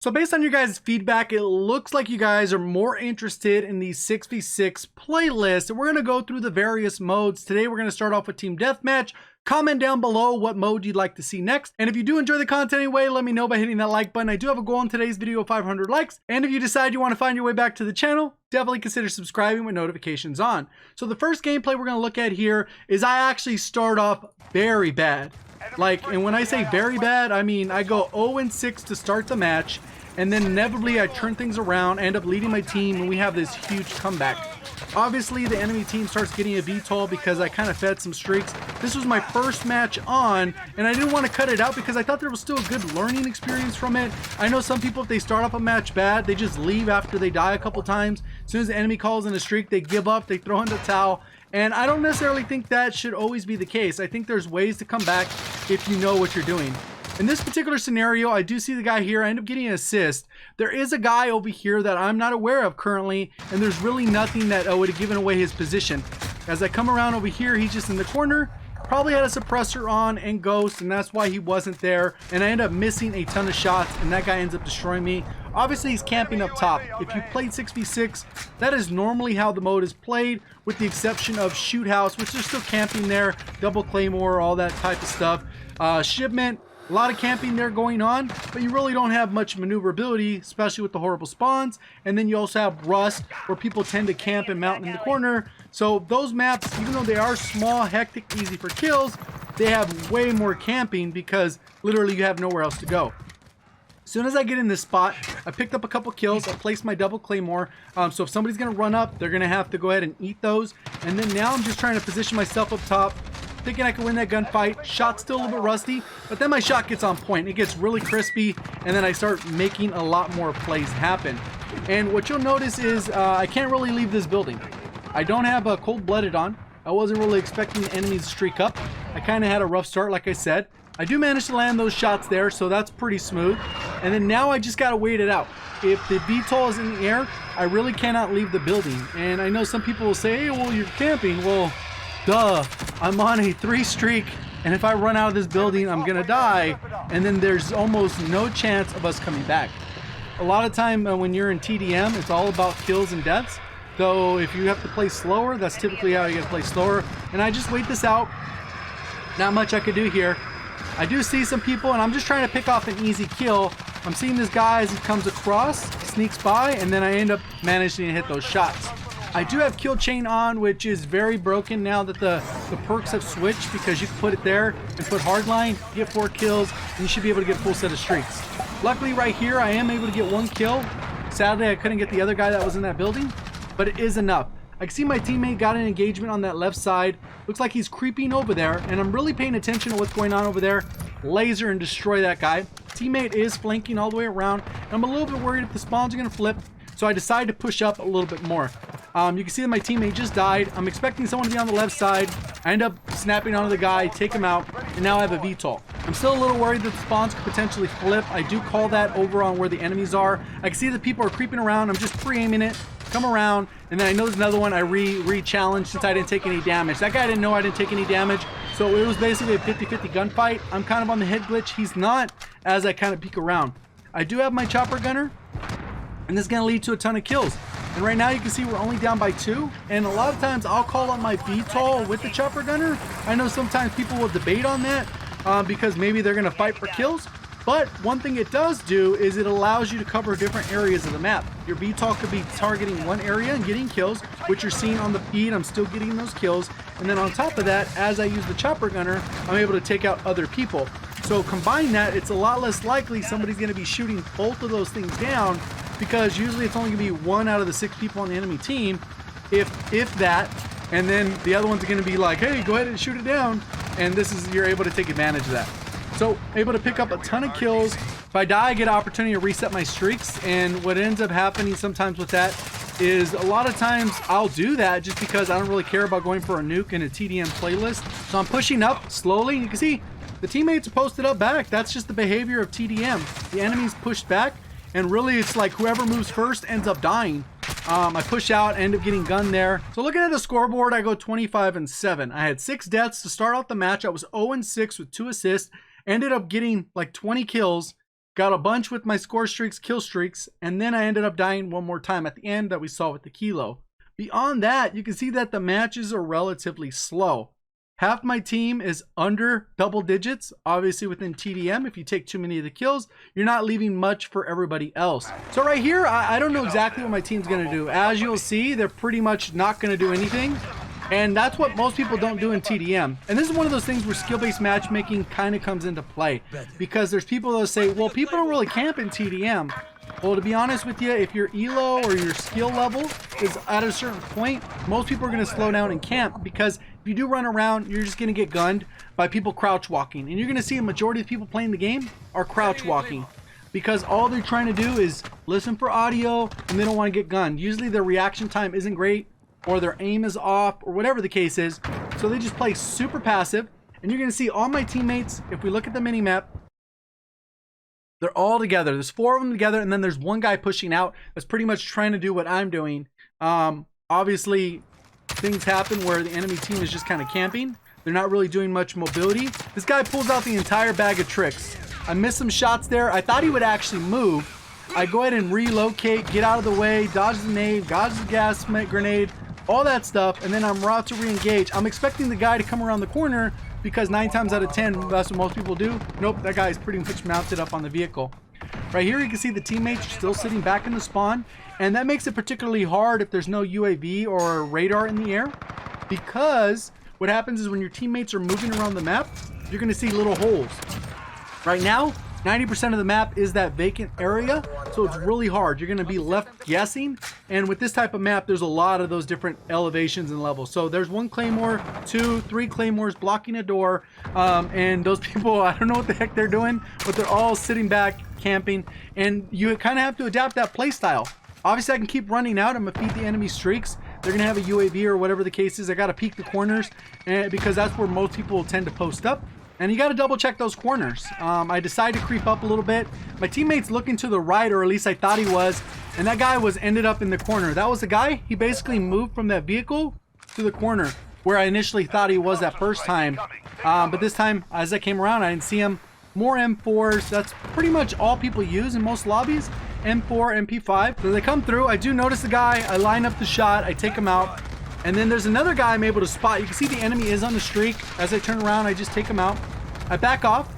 So based on your guys' feedback, it looks like you guys are more interested in the 6v6 playlist. And we're going to go through the various modes. Today we're going to start off with Team Deathmatch. Comment down below what mode you'd like to see next. And if you do enjoy the content anyway, let me know by hitting that like button. I do have a goal in today's video of 500 likes. And if you decide you want to find your way back to the channel, definitely consider subscribing with notifications on. So the first gameplay we're going to look at here is I actually start off very bad. And when I say very bad, I mean I go 0-6 to start the match, and then inevitably I turn things around, end up leading my team, and we have this huge comeback. Obviously, the enemy team starts getting a VTOL because I kind of fed some streaks. This was my first match on, and I didn't want to cut it out because I thought there was still a good learning experience from it. I know some people, if they start off a match bad, they just leave after they die a couple times. As soon as the enemy calls in a streak, they give up, they throw in the towel. And I don't necessarily think that should always be the case. I think there's ways to come back if you know what you're doing. In this particular scenario, I do see the guy here. I end up getting an assist. There is a guy over here that I'm not aware of currently, and there's really nothing that would have given away his position. As I come around over here, he's just in the corner. Probably had a suppressor on and ghost, and that's why he wasn't there. And I end up missing a ton of shots, and that guy ends up destroying me. Obviously, he's camping up top. If you played 6v6, that is normally how the mode is played, with the exception of Shoot House, which is still camping there, double claymore, all that type of stuff. Shipment, a lot of camping there going on, but you really don't have much maneuverability, especially with the horrible spawns. And then you also have Rust, where people tend to camp and mount in the corner. So those maps, even though they are small, hectic, easy for kills, they have way more camping because literally you have nowhere else to go. As soon as I get in this spot, I picked up a couple kills. I placed my double claymore. So if somebody's going to run up, they're going to have to go ahead and eat those. And then now I'm just trying to position myself up top, thinking I can win that gunfight. Shot's still a little bit rusty, but then my shot gets on point. It gets really crispy, and then I start making a lot more plays happen. And what you'll notice is I can't really leave this building. I don't have a cold-blooded on. I wasn't really expecting the enemies to streak up. I kind of had a rough start, like I said. I do manage to land those shots there, so that's pretty smooth. And then now I just got to wait it out. If the VTOL is in the air, I really cannot leave the building. And I know some people will say, hey, well, you're camping. Well, duh. I'm on a 3 streak, and if I run out of this building, I'm going to die. And then there's almost no chance of us coming back. A lot of time when you're in TDM, it's all about kills and deaths. So if you have to play slower, that's typically how you get to play slower. And I just wait this out. Not much I could do here. I do see some people, and I'm just trying to pick off an easy kill. I'm seeing this guy as he comes across, sneaks by, and then I end up managing to hit those shots. I do have kill chain on, which is very broken now that the perks have switched, because you can put it there and put hardline, get 4 kills, and you should be able to get a full set of streaks. Luckily right here, I am able to get 1 kill. Sadly, I couldn't get the other guy that was in that building, but it is enough. I can see my teammate got an engagement on that left side. Looks like he's creeping over there, and I'm really paying attention to what's going on over there. Laser and destroy that guy. Teammate is flanking all the way around. I'm a little bit worried if the spawns are going to flip, so I decided to push up a little bit more. You can see that my teammate just died. I'm expecting someone to be on the left side. I end up snapping onto the guy, take him out, and now I have a VTOL. I'm still a little worried that the spawns could potentially flip. I do call that over on where the enemies are. I can see that people are creeping around. I'm just pre-aiming it, come around, and then I know there's another one I re-challenged since I didn't take any damage. That guy didn't know I didn't take any damage, so it was basically a 50-50 gunfight. I'm kind of on the head glitch. He's not, as I kind of peek around. I do have my chopper gunner, and this is going to lead to a ton of kills. And right now you can see we're only down by 2, and a lot of times I'll call up my VTOL with the chopper gunner. I know sometimes people will debate on that because maybe they're going to fight for kills. But one thing it does do is it allows you to cover different areas of the map. Your VTOL could be targeting one area and getting kills, which you're seeing on the feed. I'm still getting those kills. And then on top of that, as I use the chopper gunner, I'm able to take out other people. So combine that, it's a lot less likely somebody's going to be shooting both of those things down, because usually it's only going to be 1 out of the 6 people on the enemy team, if that. And then the other one's going to be like, hey, go ahead and shoot it down. And you're able to take advantage of that. So able to pick up a ton of kills. If I die, I get an opportunity to reset my streaks. And what ends up happening sometimes with that is a lot of times I'll do that just because I don't really care about going for a nuke in a TDM playlist. So I'm pushing up slowly. You can see the teammates are posted up back. That's just the behavior of TDM. The enemy's pushed back, and really it's like whoever moves first ends up dying. I push out, end up getting gunned there. So looking at the scoreboard, I go 25-7. I had 6 deaths to start off the match. I was 0-6 with 2 assists. Ended up getting like 20 kills. got a bunch with my score streaks, kill streaks, and then I ended up dying one more time at the end that we saw with the kilo. Beyond that, you can see that the matches are relatively slow. Half my team is under double digits, obviously within TDM. If you take too many of the kills, you're not leaving much for everybody else. So right here, I don't know exactly what my team's going to do. As you'll see, they're pretty much not going to do anything. And that's what most people don't do in TDM. And this is one of those things where skill-based matchmaking kind of comes into play. Because there's people that say, well, people don't really camp in TDM. Well, to be honest with you, if your elo or your skill level is at a certain point, most people are going to slow down and camp, because if you do run around, you're just going to get gunned by people crouch walking. And you're going to see a majority of people playing the game are crouch walking, because all they're trying to do is listen for audio and they don't want to get gunned. Usually their reaction time isn't great, or their aim is off, or whatever the case is. So they just play super passive. And you're going to see all my teammates, if we look at the mini-map, they're all together. There's 4 of them together, and then there's one guy pushing out that's pretty much trying to do what I'm doing. Obviously, things happen where the enemy team is just kind of camping. They're not really doing much mobility. This guy pulls out the entire bag of tricks. I missed some shots there. I thought he would actually move. I go ahead and relocate, get out of the way, dodge the nade, dodge the gas grenade, all that stuff, and then I'm about to re-engage. I'm expecting the guy to come around the corner, because 9 times out of 10, that's what most people do. Nope, that guy is pretty much mounted up on the vehicle. Right here, you can see the teammates are still sitting back in the spawn, and that makes it particularly hard if there's no UAV or radar in the air, because what happens is when your teammates are moving around the map, you're going to see little holes. Right now, 90% of the map is that vacant area, so it's really hard. You're going to be left guessing, and with this type of map, there's a lot of those different elevations and levels. So there's 1 claymore, 2, 3 claymores blocking a door, and those people, I don't know what the heck they're doing, but they're all sitting back, camping, and you kind of have to adapt that play style. Obviously, I can keep running out. I'm going to feed the enemy streaks. They're going to have a UAV or whatever the case is. I got to peek the corners, because that's where most people tend to post up. And you got to double check those corners. I decided to creep up a little bit. My teammate's looking to the right, or at least I thought he was. And that guy ended up in the corner. That was the guy. He basically moved from that vehicle to the corner where I initially thought he was that first time. But this time, as I came around, I didn't see him. More M4s. That's pretty much all people use in most lobbies. M4, MP5. So they come through. I do notice the guy. I line up the shot. I take him out. And then there's another guy I'm able to spot. You can see the enemy is on the streak. As I turn around, I just take him out. I back off.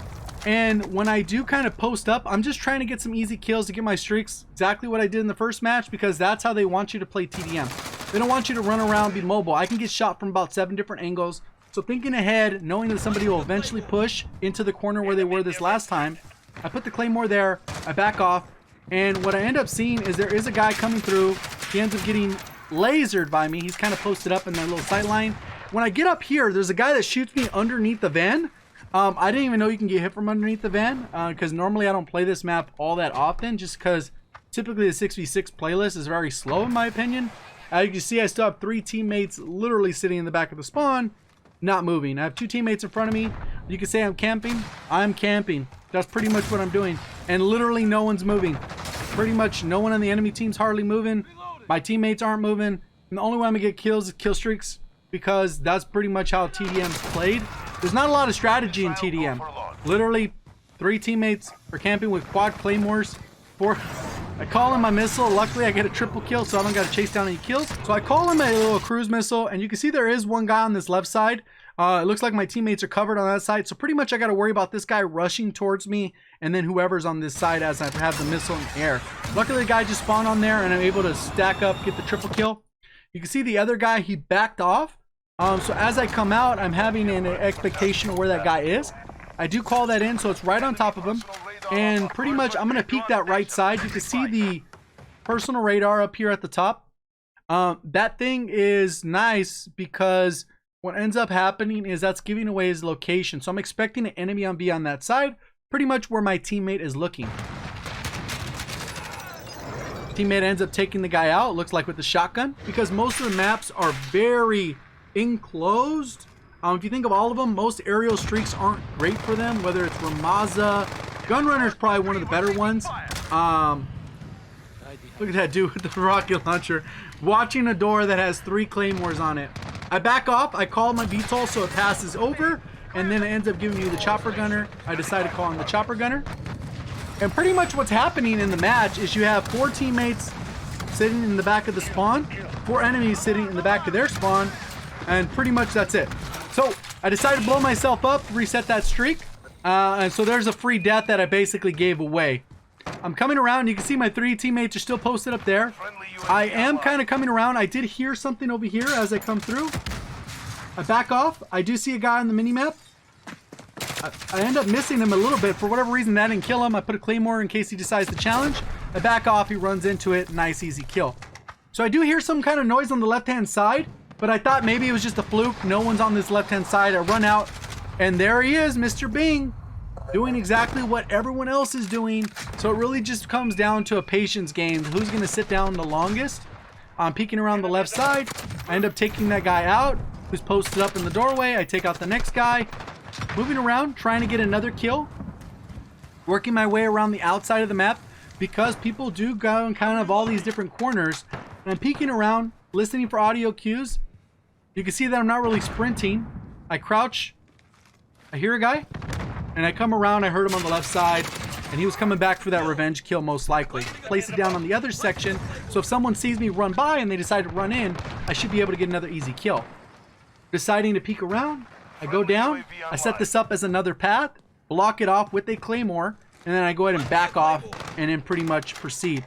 And when I do kind of post up, I'm just trying to get some easy kills to get my streaks. Exactly what I did in the first match, because that's how they want you to play TDM. They don't want you to run around, be mobile. I can get shot from about 7 different angles. So thinking ahead, knowing that somebody will eventually push into the corner where they were this last time, I put the claymore there. I back off. And what I end up seeing is there is a guy coming through. He ends up getting lasered by me. He's kind of posted up in that little sight line. When I get up here, there's a guy that shoots me underneath the van. I didn't even know you can get hit from underneath the van, because normally I don't play this map all that often, just because typically the 6v6 playlist is very slow in my opinion. As you can see, I still have 3 teammates literally sitting in the back of the spawn, not moving. I have 2 teammates in front of me. You can say I'm camping. I'm camping. That's pretty much what I'm doing. And literally no one's moving. Pretty much no one on the enemy team's hardly moving. My teammates aren't moving. And the only way I'm gonna get kills is kill streaks, because that's pretty much how TDM's played. There's not a lot of strategy in TDM. Literally 3 teammates are camping with quad claymores. 4. I call him my missile. Luckily I get a triple kill, so I don't gotta chase down any kills. So I call him a little cruise missile, and you can see there is one guy on this left side. It looks like my teammates are covered on that side, so pretty much I gotta worry about this guy rushing towards me, and then whoever's on this side as I have the missile in the air. Luckily the guy just spawned on there, and I'm able to stack up, get the triple kill. You can see the other guy, he backed off. So as I come out, I'm having an expectation of where that guy is. I do call that in, so it's right on top of him. And pretty much I'm gonna peek that right side. You can see the personal radar up here at the top. That thing is nice, because what ends up happening is that's giving away his location. So I'm expecting an enemy on B on that side, pretty much where my teammate is looking. Teammate ends up taking the guy out, looks like with the shotgun, because most of the maps are very enclosed. If you think of all of them, most aerial streaks aren't great for them, whether it's Ramaza. Gunrunner is probably one of the better ones. Look at that dude with the rocket launcher watching a door that has 3 claymores on it. I back off, I call my VTOL so it passes over, and then it ends up giving you the chopper gunner. I decided to call him the chopper gunner. And pretty much what's happening in the match is you have 4 teammates sitting in the back of the spawn, 4 enemies sitting in the back of their spawn, and pretty much that's it. So I decided to blow myself up, reset that streak, and so there's a free death that I basically gave away. I'm coming around. You can see my 3 teammates are still posted up there. I am kind of coming around. I did hear something over here as I come through. I back off. I do see a guy on the minimap. I end up missing him a little bit. For whatever reason, that didn't kill him. I put a claymore in case he decides to challenge. I back off. He runs into it. Nice, easy kill. So I do hear some kind of noise on the left-hand side, but I thought maybe it was just a fluke. No one's on this left-hand side. I run out, and there he is, Mr. Bing, doing exactly what everyone else is doing. So it really just comes down to a patience game. Who's going to sit down the longest? I'm peeking around the left side. I end up taking that guy out who's posted up in the doorway. I take out the next guy. Moving around, trying to get another kill. Working my way around the outside of the map because people do go in kind of all these different corners. And I'm peeking around, listening for audio cues. You can see that I'm not really sprinting. I crouch. I hear a guy. And I come around. I heard him on the left side. And he was coming back for that revenge kill most likely. Place it down on the other section. So if someone sees me run by and they decide to run in, I should be able to get another easy kill. Deciding to peek around. I go down, I set this up as another path, block it off with a claymore, and then I go ahead and back off and then pretty much proceed.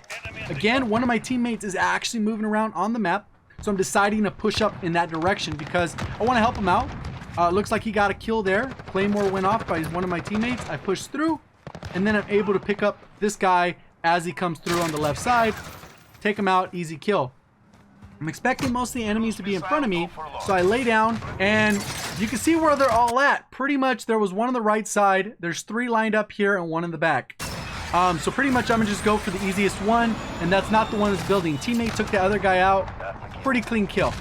Again, one of my teammates is actually moving around on the map, so I'm deciding to push up in that direction because I want to help him out. It looks like he got a kill there. Claymore went off by one of my teammates. I push through, and then I'm able to pick up this guy as he comes through on the left side. Take him out, easy kill. I'm expecting most of the enemies to be in front of me, so I lay down, and you can see where they're all at. Pretty much, there was one on the right side, there's 3 lined up here, and 1 in the back. So pretty much, I'm gonna just go for the easiest one, and that's not the one that's building. Teammate took the other guy out. Pretty clean kill.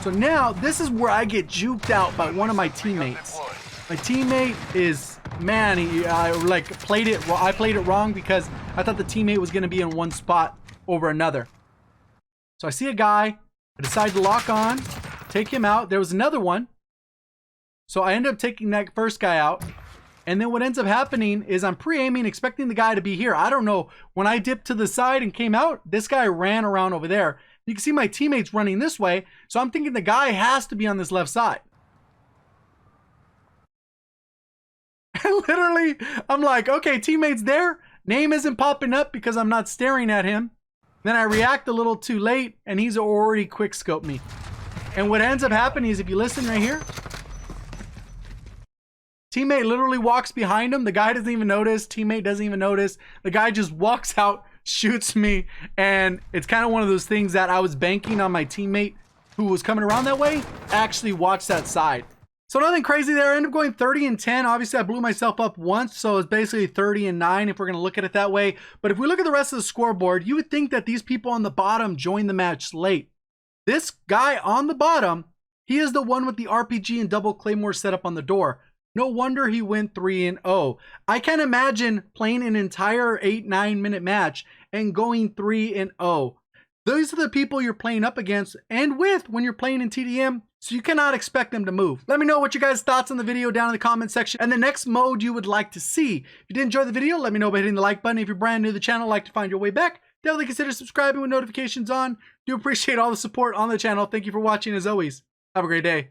So now, this is where I get juked out by one of my teammates. My teammate is, man, I played it wrong because I thought the teammate was gonna be in one spot over another. So I see a guy, I decide to lock on, take him out. There was another one. So I end up taking that first guy out. And then what ends up happening is I'm pre-aiming, expecting the guy to be here. I don't know. When I dipped to the side and came out, this guy ran around over there. You can see my teammates running this way. So I'm thinking the guy has to be on this left side. And literally, I'm like, okay, teammate's there. Name isn't popping up because I'm not staring at him. Then I react a little too late, and he's already quick-scoped me. And what ends up happening is if you listen right here, teammate literally walks behind him. The guy doesn't even notice. Teammate doesn't even notice. The guy just walks out, shoots me, and it's kind of one of those things that I was banking on my teammate who was coming around that way actually watch that side. So nothing crazy there. I ended up going 30 and 10. Obviously, I blew myself up once, so it's basically 30 and 9 if we're going to look at it that way. But if we look at the rest of the scoreboard, you would think that these people on the bottom joined the match late. This guy on the bottom, he is the one with the RPG and double claymore set up on the door. No wonder he went 3-0. I can't imagine playing an entire 8-9 minute match and going 3-0. Those are the people you're playing up against and with when you're playing in TDM, so you cannot expect them to move. Let me know what your guys' thoughts on the video down in the comment section and the next mode you would like to see. If you did enjoy the video, let me know by hitting the like button. If you're brand new to the channel, like to find your way back, definitely consider subscribing with notifications on. Do appreciate all the support on the channel. Thank you for watching as always. Have a great day.